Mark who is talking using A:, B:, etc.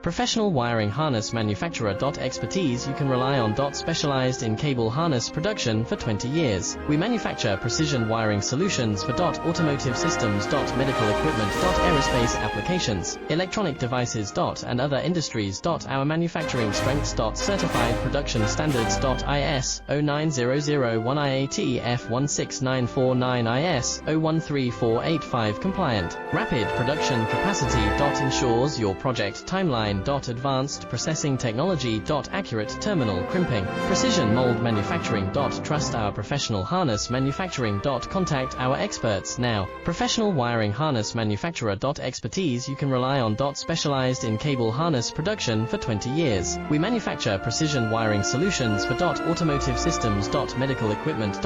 A: Professional wiring harness manufacturer. Expertise you can rely on. Specialized in cable harness production for 20 years. We manufacture precision wiring solutions for automotive systems, medical equipment, aerospace applications, electronic devices, and other industries. Our manufacturing strengths. Certified production standards. IS 09001 IATF 16949 IS 013485 compliant. Rapid production capacity. Ensures your project timeline. Advanced processing technology. Accurate terminal crimping. Precision mold manufacturing. Trust our professional harness manufacturing. Contact our experts now. Professional wiring harness manufacturer. Expertise you can rely on. Specialized in cable harness production for 20 years. We manufacture precision wiring solutions for automotive systems, medical equipment,